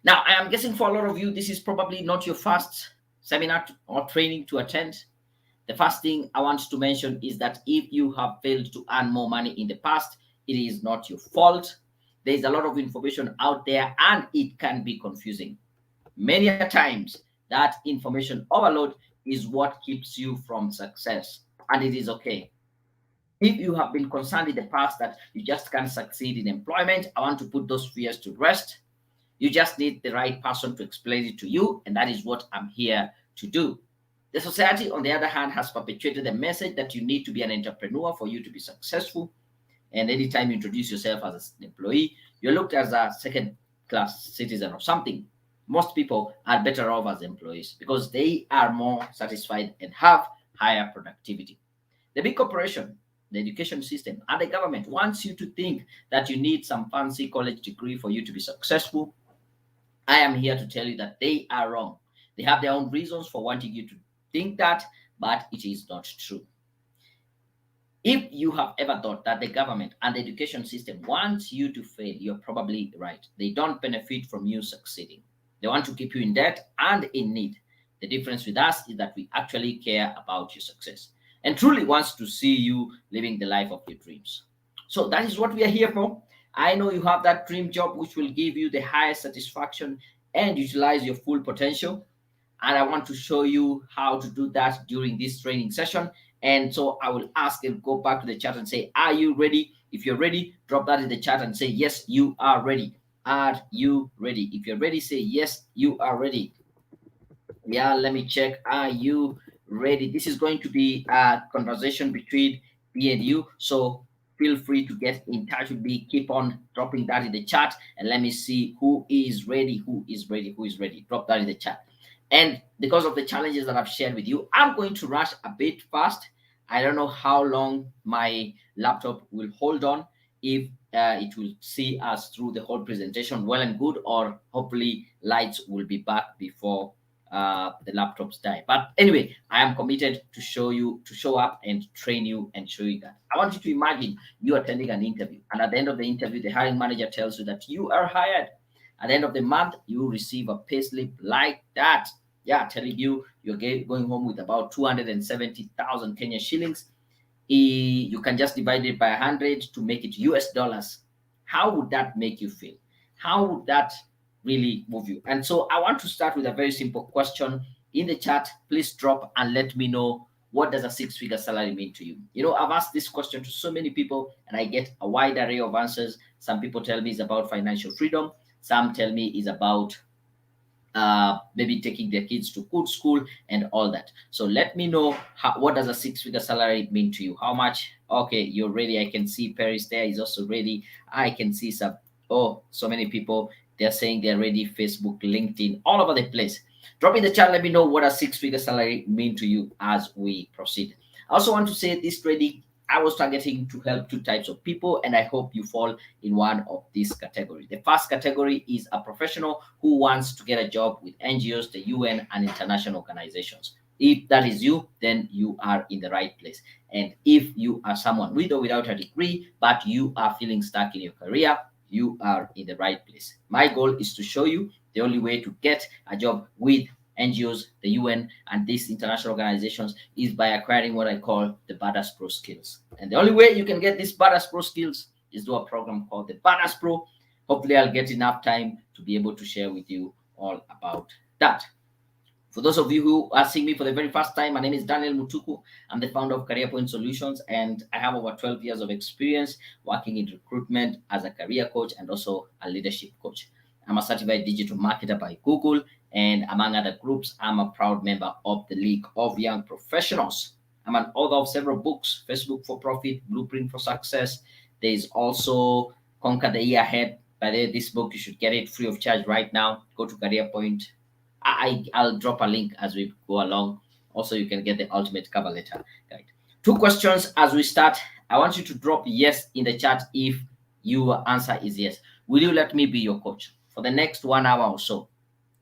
Now, I am guessing for a lot of you, this is probably not your first seminar or training to attend. The first thing I want to mention is that if you have failed to earn more money in the past, it is not your fault. There is a lot of information out there and it can be confusing. Many a times, that information overload is what keeps you from success, and it is okay. If you have been concerned in the past that you just can't succeed in employment, I want to put those fears to rest. You just need the right person to explain it to you, and that is what I'm here to do. The society, on the other hand, has perpetuated the message that you need to be an entrepreneur for you to be successful. And anytime you introduce yourself as an employee, you're looked as a second class citizen or something. Most people are better off as employees because they are more satisfied and have higher productivity. The big corporation, the education system, and the government wants you to think that you need some fancy college degree for you to be successful. I am here to tell you that they are wrong. They have their own reasons for wanting you to think that, but it is not true. If you have ever thought that the government and the education system wants you to fail, you're probably right. They don't benefit from you succeeding. They want to keep you in debt and in need. The difference with us is that we actually care about your success and truly wants to see you living the life of your dreams. So that is what we are here for. I know you have that dream job which will give you the highest satisfaction and utilize your full potential. And I want to show you how to do that during this training session. And so I will ask and go back to the chat and say, are you ready? If you're ready, drop that in the chat and say, yes, you are ready. Are you ready? If you're ready, say, yes, you are ready. Yeah, let me check. Are you ready? This is going to be a conversation between me and you. So feel free to get in touch with me. Keep on dropping that in the chat and let me see who is ready, who is ready, who is ready. Drop that in the chat. And because of the challenges that I've shared with you, I'm going to rush a bit fast. I don't know how long my laptop will hold on, if it will see us through the whole presentation well and good, or hopefully lights will be back before the laptops die. But anyway, I am committed to show up and train you and show you that. I want you to imagine you attending an interview, and at the end of the interview, the hiring manager tells you that you are hired. At the end of the month, you receive a payslip like that. Yeah, telling you you're going home with about 270,000 Kenya shillings. You can just divide it by 100 to make it US dollars. How would that make you feel? How would that really move you? And so I want to start with a very simple question in the chat. Please drop and let me know, what does a six-figure salary mean to you? You know, I've asked this question to so many people and I get a wide array of answers. Some people tell me it's about financial freedom. Some tell me it's about maybe taking their kids to good school and all that. So let me know, what does a six-figure salary mean to you? How much? Okay, you're ready. I can see Paris there is also ready. I can see some, oh, so many people, they're saying they're ready. Facebook, LinkedIn, all over the place. Drop in the chat, let me know what a six-figure salary mean to you as we proceed. I also want to say this training, I was targeting to help two types of people, and I hope you fall in one of these categories. The first category is a professional who wants to get a job with NGOs, the UN, and international organizations. If that is you, then you are in the right place. And if you are someone with or without a degree, but you are feeling stuck in your career, you are in the right place. My goal is to show you the only way to get a job with NGOs, the UN, and these international organizations is by acquiring what I call the Badass Pro skills. And the only way you can get these Badass Pro skills is through a program called the Badass Pro. Hopefully, I'll get enough time to be able to share with you all about that. For those of you who are seeing me for the very first time, my name is Daniel Mutuku. I'm the founder of Career Point Solutions, and I have over 12 years of experience working in recruitment as a career coach and also a leadership coach. I'm a certified digital marketer by Google, and among other groups, I'm a proud member of the League of Young Professionals. I'm an author of several books: Facebook for Profit, Blueprint for Success. There is also Conquer the Year Ahead. By the way, this book, you should get it free of charge right now. Go to Career Point. I'll drop a link as we go along. Also, you can get the ultimate cover letter guide. Two questions as we start. I want you to drop yes in the chat if your answer is yes. Will you let me be your coach for the next 1 hour or so?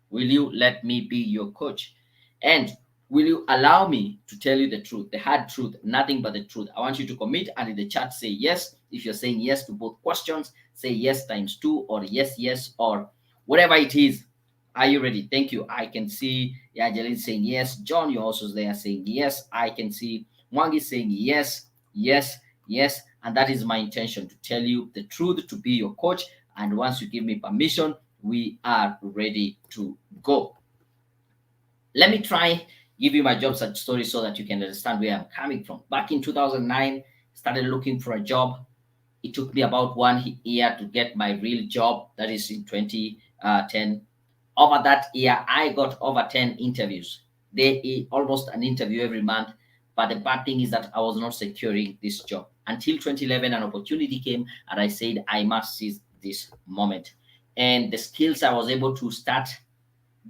Will you let me be your coach? And will you allow me to tell you the truth, the hard truth, nothing but the truth? I want you to commit and in the chat say yes. If you're saying yes to both questions, say yes times 2 or yes, or whatever it is. Are you ready? Thank you. I can see Angeline saying yes. John, you're also there saying yes. I can see Mwangi saying yes, yes, yes. And that is my intention, to tell you the truth, to be your coach. And once you give me permission, we are ready to go. Let me try give you my job search story so that you can understand where I'm coming from. Back in 2009, started looking for a job. It took me about 1 year to get my real job. That is in 2010. Over that year, I got over 10 interviews. Almost an interview every month. But the bad thing is that I was not securing this job until 2011. An opportunity came, and I said I must seize this moment. And the skills I was able to start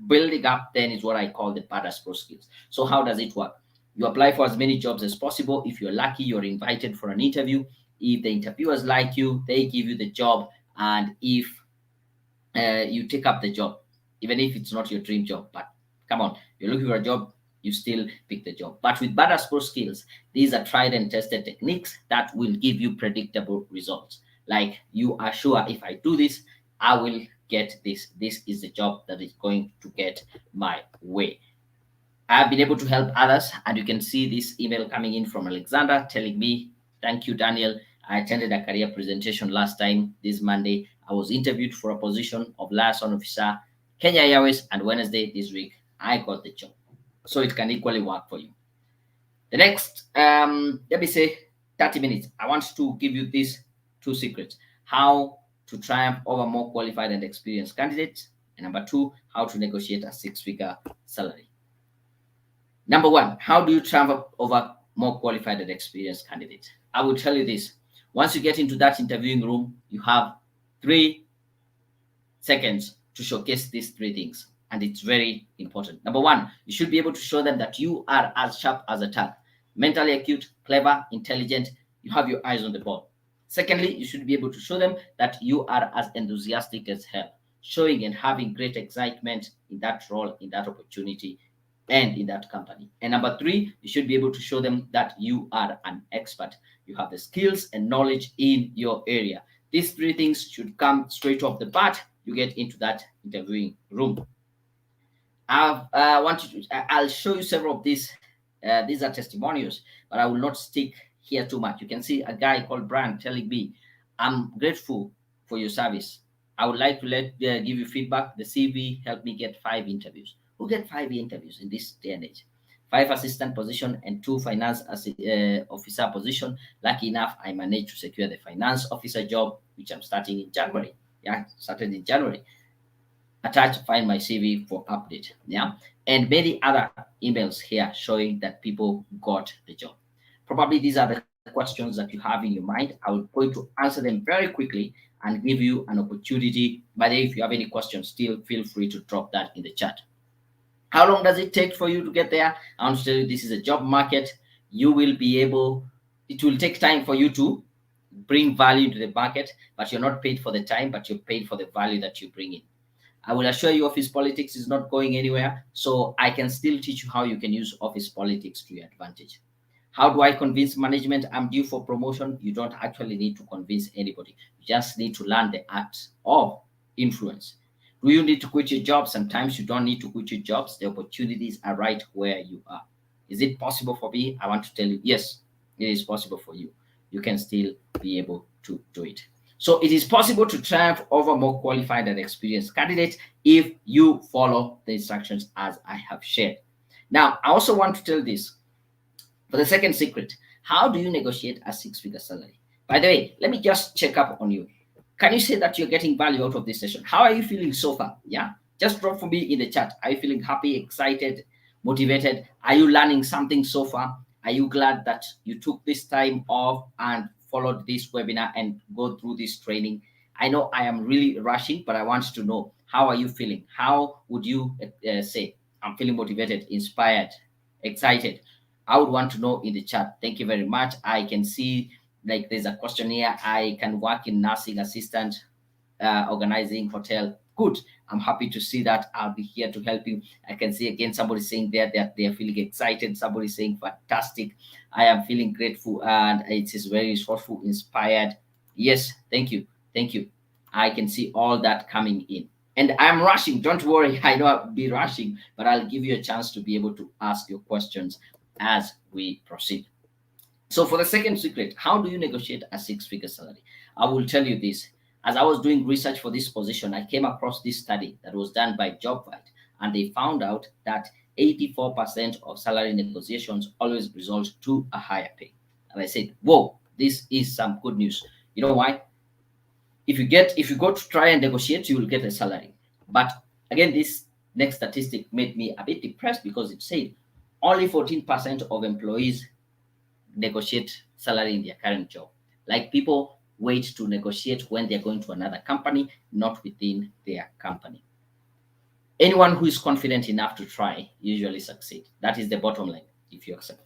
building up then is what I call the badass pro skills. So how does it work? You apply for as many jobs as possible. If you're lucky, you're invited for an interview. If the interviewers like you, they give you the job. And if you take up the job, even if it's not your dream job, but come on, you're looking for a job, you still pick the job. But with badass pro skills, these are tried and tested techniques that will give you predictable results. Like, you are sure, if I do this, I will get this. This is the job that is going to get my way. I've been able to help others, and you can see this email coming in from Alexander telling me, thank you, Daniel. I attended a career presentation last time, this Monday. I was interviewed for a position of liaison officer, Kenya Airways, and Wednesday this week, I got the job. So it can equally work for you. The next, let me say 30 minutes. I want to give you these two secrets: how to triumph over more qualified and experienced candidates, and number two, how to negotiate a six-figure salary. Number one, how do you triumph over more qualified and experienced candidates? I will tell you this. Once you get into that interviewing room, you have 3 seconds to showcase these three things. And it's very important. Number one, you should be able to show them that you are as sharp as a tack, mentally acute, clever, intelligent. You have your eyes on the ball. Secondly, you should be able to show them that you are as enthusiastic as hell, showing and having great excitement in that role, in that opportunity, and in that company. And number three, you should be able to show them that you are an expert. You have the skills and knowledge in your area. These three things should come straight off the bat. You get into that interviewing room. I'll show you several of these. These are testimonials, but I will not stick here too much. You can see a guy called Brian telling me, I'm grateful for your service. I would like to give you feedback. The CV helped me get 5 interviews. Who get 5 interviews in this day and age? 5 assistant position and 2 finance officer position. Lucky enough, I managed to secure the finance officer job, which I'm starting in January. Yeah, started in January. Attach, find my CV for update. Yeah, and many other emails here showing that people got the job. Probably these are the questions that you have in your mind. I will going to answer them very quickly and give you an opportunity. By the way, if you have any questions, still feel free to drop that in the chat. How long does it take for you to get there? I want to tell you, this is a job market. You will be able, it will take time for you to bring value to the market, but you're not paid for the time, but you're paid for the value that you bring in. I will assure you, office politics is not going anywhere. So I can still teach you how you can use office politics to your advantage. How do I convince management I'm due for promotion? You don't actually need to convince anybody. You just need to learn the art of influence. Do you need to quit your job? Sometimes you don't need to quit your jobs. The opportunities are right where you are. Is it possible for me? I want to tell you, yes, it is possible for you. You can still be able to do it. So it is possible to triumph over more qualified and experienced candidates if you follow the instructions as I have shared. Now, I also want to tell this for the second secret. How do you negotiate a 6-figure salary? By the way, let me just check up on you. Can you say that you're getting value out of this session? How are you feeling so far? Yeah, just drop for me in the chat. Are you feeling happy, excited, motivated? Are you learning something so far? Are you glad that you took this time off and followed this webinar and go through this training? I know I am really rushing, but I want to know, how are you feeling? How would you say, I'm feeling motivated, inspired, excited? I would want to know in the chat. Thank you very much. I can see like there's a question here. I can work in nursing assistant, organizing hotel. Good. I'm happy to see that. I'll be here to help you. I can see again somebody saying there that they are feeling excited. Somebody saying fantastic. I am feeling grateful and it is very thoughtful, inspired. Yes, thank you. Thank you. I can see all that coming in. And I'm rushing. Don't worry, I know I'll be rushing, but I'll give you a chance to be able to ask your questions as we proceed. So, for the second secret, how do you negotiate a six-figure salary? I will tell you this. As I was doing research for this position, I came across this study that was done by JobVite, and they found out that 84% of salary negotiations always result to a higher pay. And I said, whoa, this is some good news. You know why? If you go to try and negotiate, you will get a salary. But again, this next statistic made me a bit depressed because it said only 14% of employees negotiate salary in their current job. Like, people wait to negotiate when they're going to another company, not within their company. Anyone who is confident enough to try usually succeed. That is the bottom line. If you accept,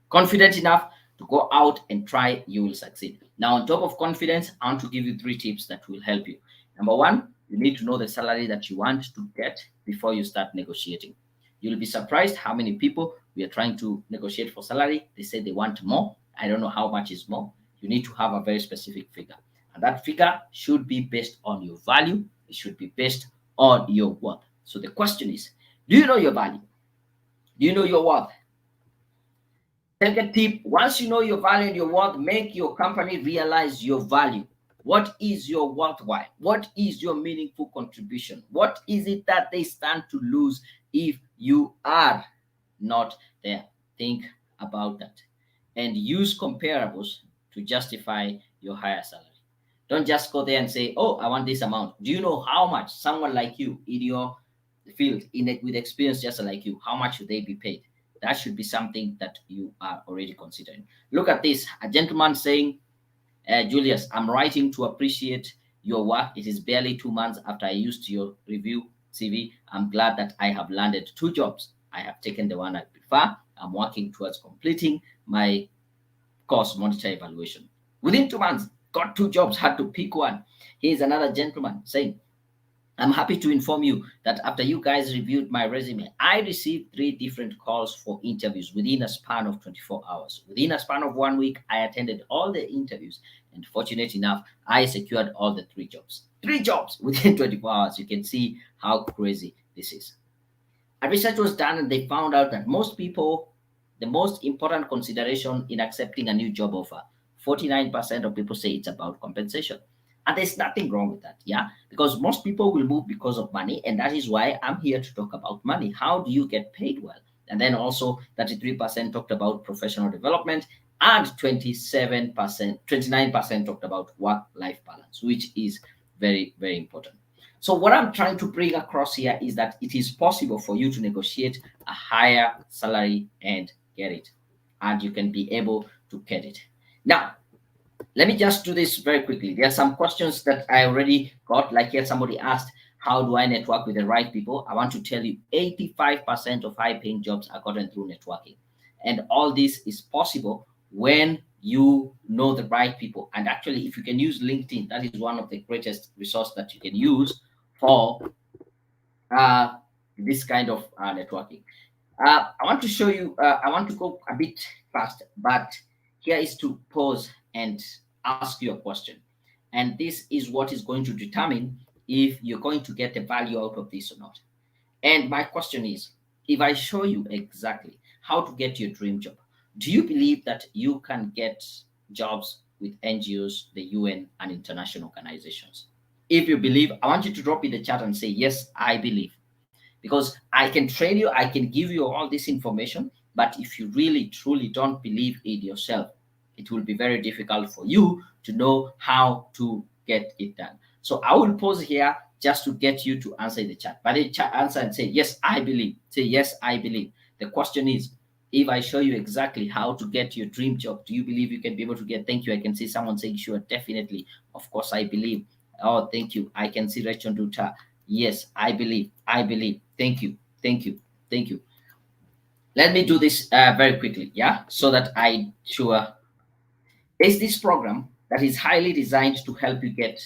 confident enough to go out and try, you will succeed. Now, on top of confidence, I want to give you 3 tips that will help you. Number one, you need to know the salary that you want to get before you start negotiating. You'll be surprised how many people we are trying to negotiate for salary. They say they want more. I don't know how much is more. You need to have a very specific figure. And that figure should be based on your value. It should be based on your worth. So the question is, do you know your value? Do you know your worth? Second tip, once you know your value and your worth, make your company realize your value. What is your worthwhile? What is your meaningful contribution? What is it that they stand to lose if you are not there? Think about that and use comparables to justify your higher salary. Don't just go there and say, oh, I want this amount. Do you know how much someone like you in your field, with experience just like you, how much should they be paid? That should be something that you are already considering. Look at this. A gentleman saying, Julius, I'm writing to appreciate your work. It is barely 2 months after I used your review CV. I'm glad that I have landed 2 jobs. I have taken the one I prefer. I'm working towards completing my course monitor evaluation. Within 2 months, got 2 jobs, had to pick one. Here's another gentleman saying, I'm happy to inform you that after you guys reviewed my resume, I received 3 different calls for interviews within a span of 24 hours. Within a span of 1 week, I attended all the interviews, and fortunate enough, I secured all the 3 jobs. 3 jobs within 24 hours. You can see how crazy this is. A research was done, and they found out that most people, the most important consideration in accepting a new job offer, 49% of people say it's about compensation. And there's nothing wrong with that, yeah? Because most people will move because of money, and that is why I'm here to talk about money. How do you get paid well? And then also 33% talked about professional development, and 29% talked about work-life balance, which is very, very important. So what I'm trying to bring across here is that it is possible for you to negotiate a higher salary and get it, and you can be able to get it. Now, let me just do this very quickly. There are some questions that I already got. Like here, somebody asked, how do I network with the right people? I want to tell you 85% of high-paying jobs are gotten through networking. And all this is possible when you know the right people. And actually, if you can use LinkedIn, that is one of the greatest resources that you can use for this kind of networking. I want to show you, I want to go a bit fast, but here is to pause and ask you a question. And this is what is going to determine if you're going to get the value out of this or not. And my question is, if I show you exactly how to get your dream job, do you believe that you can get jobs with NGOs, the UN, and international organizations? If you believe, I want you to drop in the chat and say, yes, I believe. Because I can train you, I can give you all this information, but if you really, truly don't believe in yourself, it will be very difficult for you to know how to get it done. So I will pause here just to get you to answer the chat. But the chat answer and say, yes, I believe. Say, yes, I believe. The question is, if I show you exactly how to get your dream job, do you believe you can be able to get? Thank you. I can see someone saying, sure, definitely. Of course, I believe. Oh, thank you. I can see Rachel Duta. Yes, I believe. I believe. Thank you. Thank you. Thank you. Let me do this very quickly, yeah, so that I sure. There's this program that is highly designed to help you get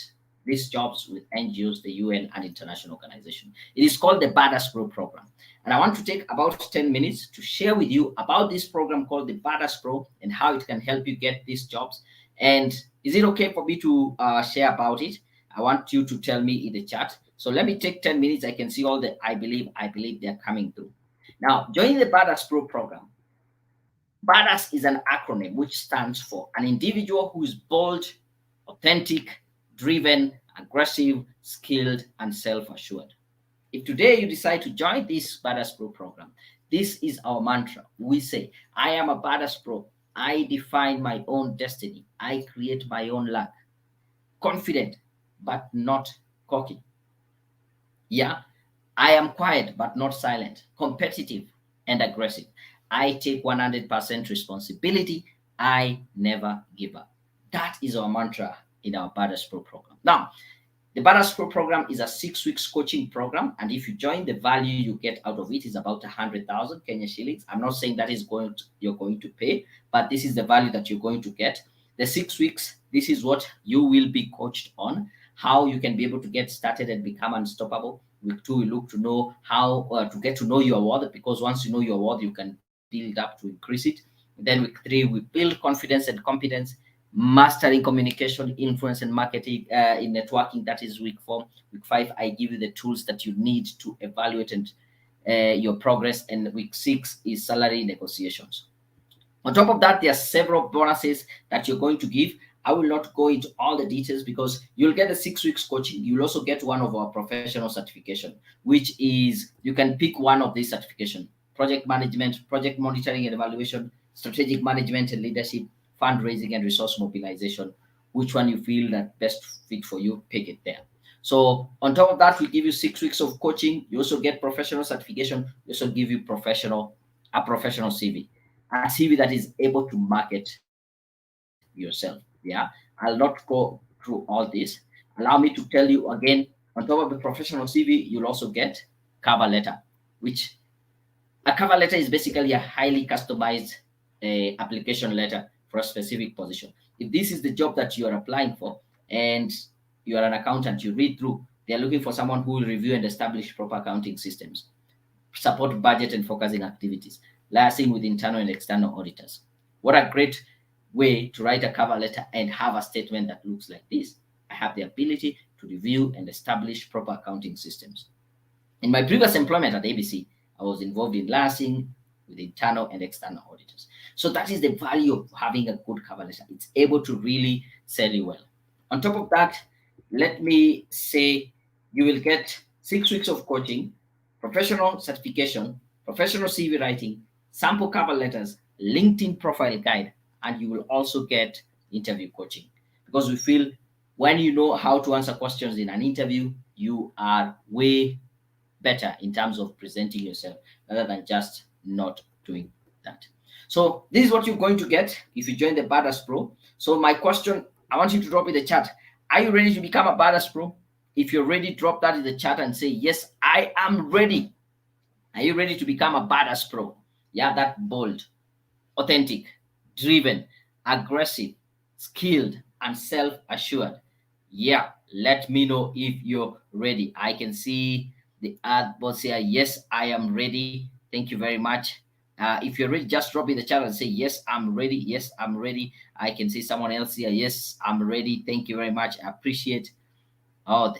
these jobs with NGOs, the UN, and international organizations. It is called the Badass Pro program. And I want to take about 10 minutes to share with you about this program called the Badass Pro and how it can help you get these jobs. And is it okay for me to share about it? I want you to tell me in the chat. So let me take 10 minutes. I can see all the I believe they're coming through. Now, join the Badass Pro program. Badass is an acronym which stands for an individual who is bold, authentic, driven, aggressive, skilled, and self assured. If today you decide to join this Badass Pro program, this is our mantra. We say, I am a Badass Pro. I define my own destiny. I create my own luck. Confident, but not cocky. Yeah, I am quiet but not silent, competitive and aggressive. I take 100% responsibility. I never give up. That is our mantra in our Badass Pro program. Now, the Badass Pro program is a 6 weeks coaching program, and if you join, the value you get out of it is about 100,000 Kenya shillings. I'm not saying that is you're going to pay, but this is the value that you're going to get. The 6 weeks, this is what you will be coached on, how you can be able to get started and become unstoppable. Week 2, we look to know how to get to know your worth, because once you know your worth, you can build up to increase it. Then week 3, we build confidence and competence, mastering communication, influence, and marketing in networking. That is week 4. Week 5, I give you the tools that you need to evaluate and your progress. And week 6 is salary negotiations. On top of that, there are several bonuses that you're going to give. I will not go into all the details because you'll get the 6 weeks coaching. You'll also get one of our professional certification, which is you can pick one of these certification: project management, project monitoring and evaluation, strategic management and leadership, fundraising and resource mobilization. Which one you feel that best fit for you, pick it there. So on top of that, we give you 6 weeks of coaching. You also get professional certification. We also give you a professional CV, a CV that is able to market yourself. Yeah, I'll not go through all this. Allow me to tell you again, on top of the professional CV, you'll also get cover letter, which a cover letter is basically a highly customized application letter for a specific position. If this is the job that you are applying for and you are an accountant, you read through, they're looking for someone who will review and establish proper accounting systems, support budget and focusing activities, liaising with internal and external auditors. What a great way to write a cover letter and have a statement that looks like this: I have the ability to review and establish proper accounting systems. In my previous employment at ABC, I was involved in liaising with internal and external auditors. So that is the value of having a good cover letter. It's able to really sell you well. On top of that, let me say you will get 6 weeks of coaching, professional certification, professional CV writing, sample cover letters, LinkedIn profile guide, and you will also get interview coaching. Because we feel when you know how to answer questions in an interview, you are way better in terms of presenting yourself rather than just not doing that. So this is what you're going to get if you join the Badass Pro. So my question, I want you to drop in the chat: are you ready to become a Badass Pro? If you're ready, drop that in the chat and say, yes, I am ready. Are you ready to become a Badass Pro? Yeah, that bold, authentic, driven, aggressive, skilled, and self-assured. Yeah, let me know if you're ready. I can see the ad bots here. Yes, I am ready. Thank you very much. If you're ready, just drop in the chat and say, yes, I'm ready. Yes, I'm ready. I can see someone else here. Yes, I'm ready. Thank you very much. I appreciate. Oh,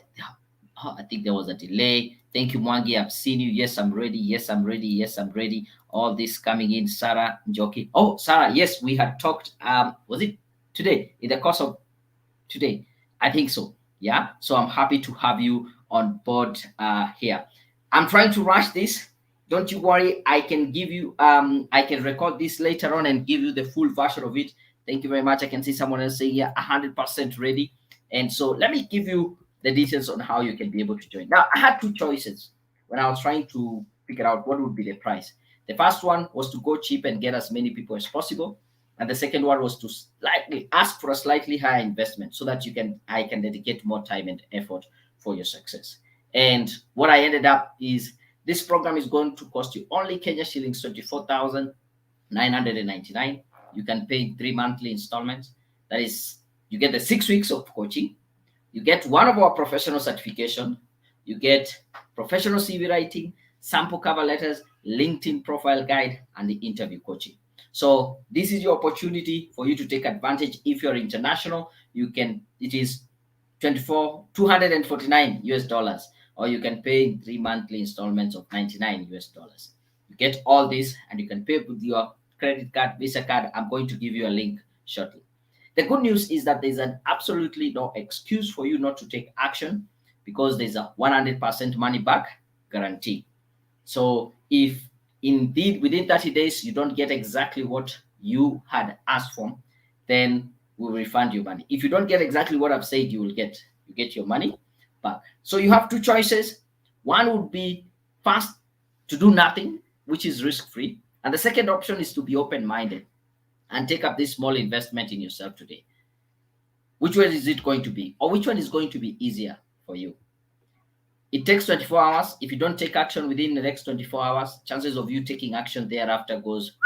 I think there was a delay. Thank you, Mwangi. I've seen you. Yes, I'm ready. Yes, I'm ready. Yes, I'm ready. All this coming in. Sarah Njoki. Oh, Sarah, yes, we had talked. Was it today? In the course of today? I think so. Yeah. So I'm happy to have you on board here. I'm trying to rush this. Don't you worry. I can give you I can record this later on and give you the full version of it. Thank you very much. I can see someone else saying, yeah, 100% ready. And so let me give you the details on how you can be able to join. Now, I had two choices when I was trying to figure out what would be the price. The first one was to go cheap and get as many people as possible. And the second one was to slightly ask for a slightly higher investment so that I can dedicate more time and effort for your success. And what I ended up is this program is going to cost you only Kenya shillings 24,999. You can pay 3 monthly installments. That is, you get the 6 weeks of coaching. You get one of our professional certification. You get professional CV writing, sample cover letters, LinkedIn profile guide, and the interview coaching. So this is your opportunity for you to take advantage. If you're international, it is 249 US dollars. or you can pay in 3 monthly installments of 99 US dollars. You get all this and you can pay with your credit card, Visa card. I'm going to give you a link shortly. The good news is that there's an absolutely no excuse for you not to take action, because there's a 100% money back guarantee. So if indeed within 30 days you don't get exactly what you had asked for, then we'll refund your money. If you don't get exactly what I've said, you get your money back. So you have two choices. One would be first to do nothing, which is risk free, and the second option is to be open minded and take up this small investment in yourself today. Which one is it going to be, or which one is going to be easier for you? It takes 24 hours. If you don't take action within the next 24 hours, chances of you taking action thereafter goes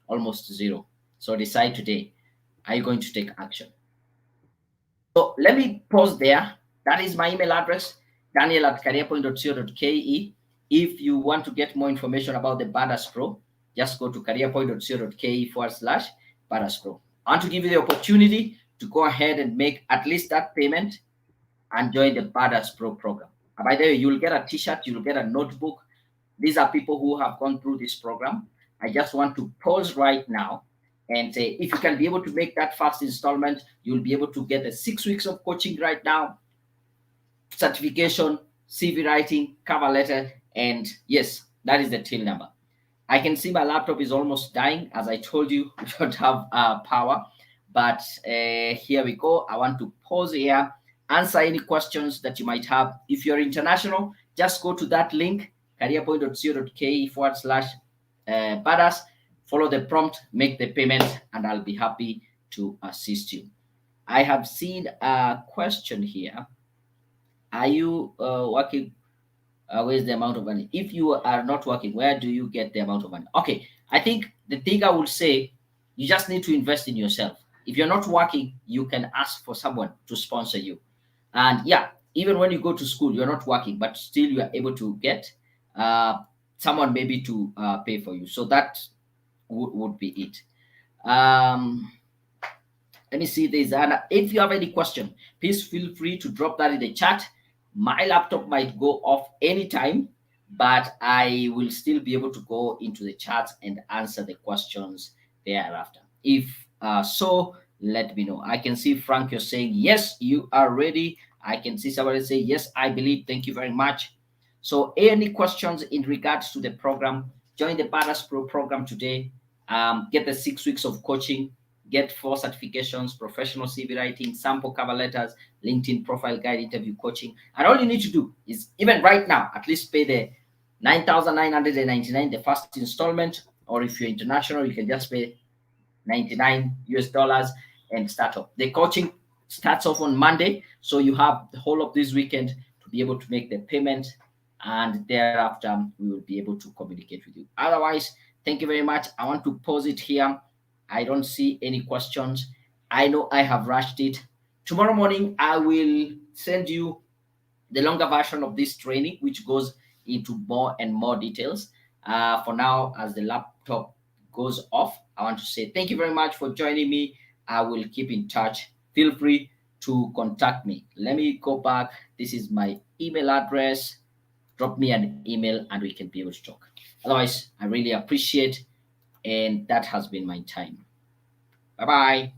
almost zero. So decide today, are you going to take action? So let me pause there. That is my email address, daniel@careerpoint.co.ke. If you want to get more information about the Badass Pro, just go to careerpoint.co.ke/Badass Pro. I want to give you the opportunity to go ahead and make at least that payment and join the Badass Pro program. And by the way, you'll get a t-shirt, you'll get a notebook. These are people who have gone through this program. I just want to pause right now and say, if you can be able to make that first installment, you'll be able to get the 6 weeks of coaching right now, certification, CV writing, cover letter, and yes, that is the till number. I can see my laptop is almost dying. As I told you, we don't have power, but here we go. I want to pause here, answer any questions that you might have. If you're international, just go to that link, careerpoint.co.ke/badass, follow the prompt, make the payment, and I'll be happy to assist you. I have seen a question here. Are you working? Where's the amount of money? If you are not working, where do you get the amount of money? Okay, I think the thing I would say, you just need to invest in yourself. If you're not working, you can ask for someone to sponsor you. And yeah, even when you go to school, you're not working, but still you are able to get uh, someone maybe to pay for you. So that would be it. Um, Let me see this. And if you have any question, please feel free to drop that in the chat. My laptop might go off anytime, but I will still be able to go into the chat and answer the questions thereafter. If so, let me know. I can see Frank, you're saying, yes, you are ready. I can see somebody say, yes, I believe. Thank you very much. So any questions in regards to the program, join the Badass Pro program today. Get the 6 weeks of coaching, get 4 certifications, professional CV writing, sample cover letters, LinkedIn profile guide, interview coaching. And all you need to do is, even right now, at least pay the 9,999, the first installment, or if you're international, you can just pay 99 US dollars and start off. The coaching starts off on Monday, so you have the whole of this weekend to be able to make the payment, and thereafter we will be able to communicate with you. Otherwise, thank you very much. I want to pause it here. I don't see any questions. I know I have rushed it. Tomorrow morning, I will send you the longer version of this training, which goes into more and more details. For now, as the laptop goes off, I want to say thank you very much for joining me. I will keep in touch. Feel free to contact me. Let me go back. This is my email address. Drop me an email and we can be able to talk. Otherwise, I really appreciate, and that has been my time. Bye bye.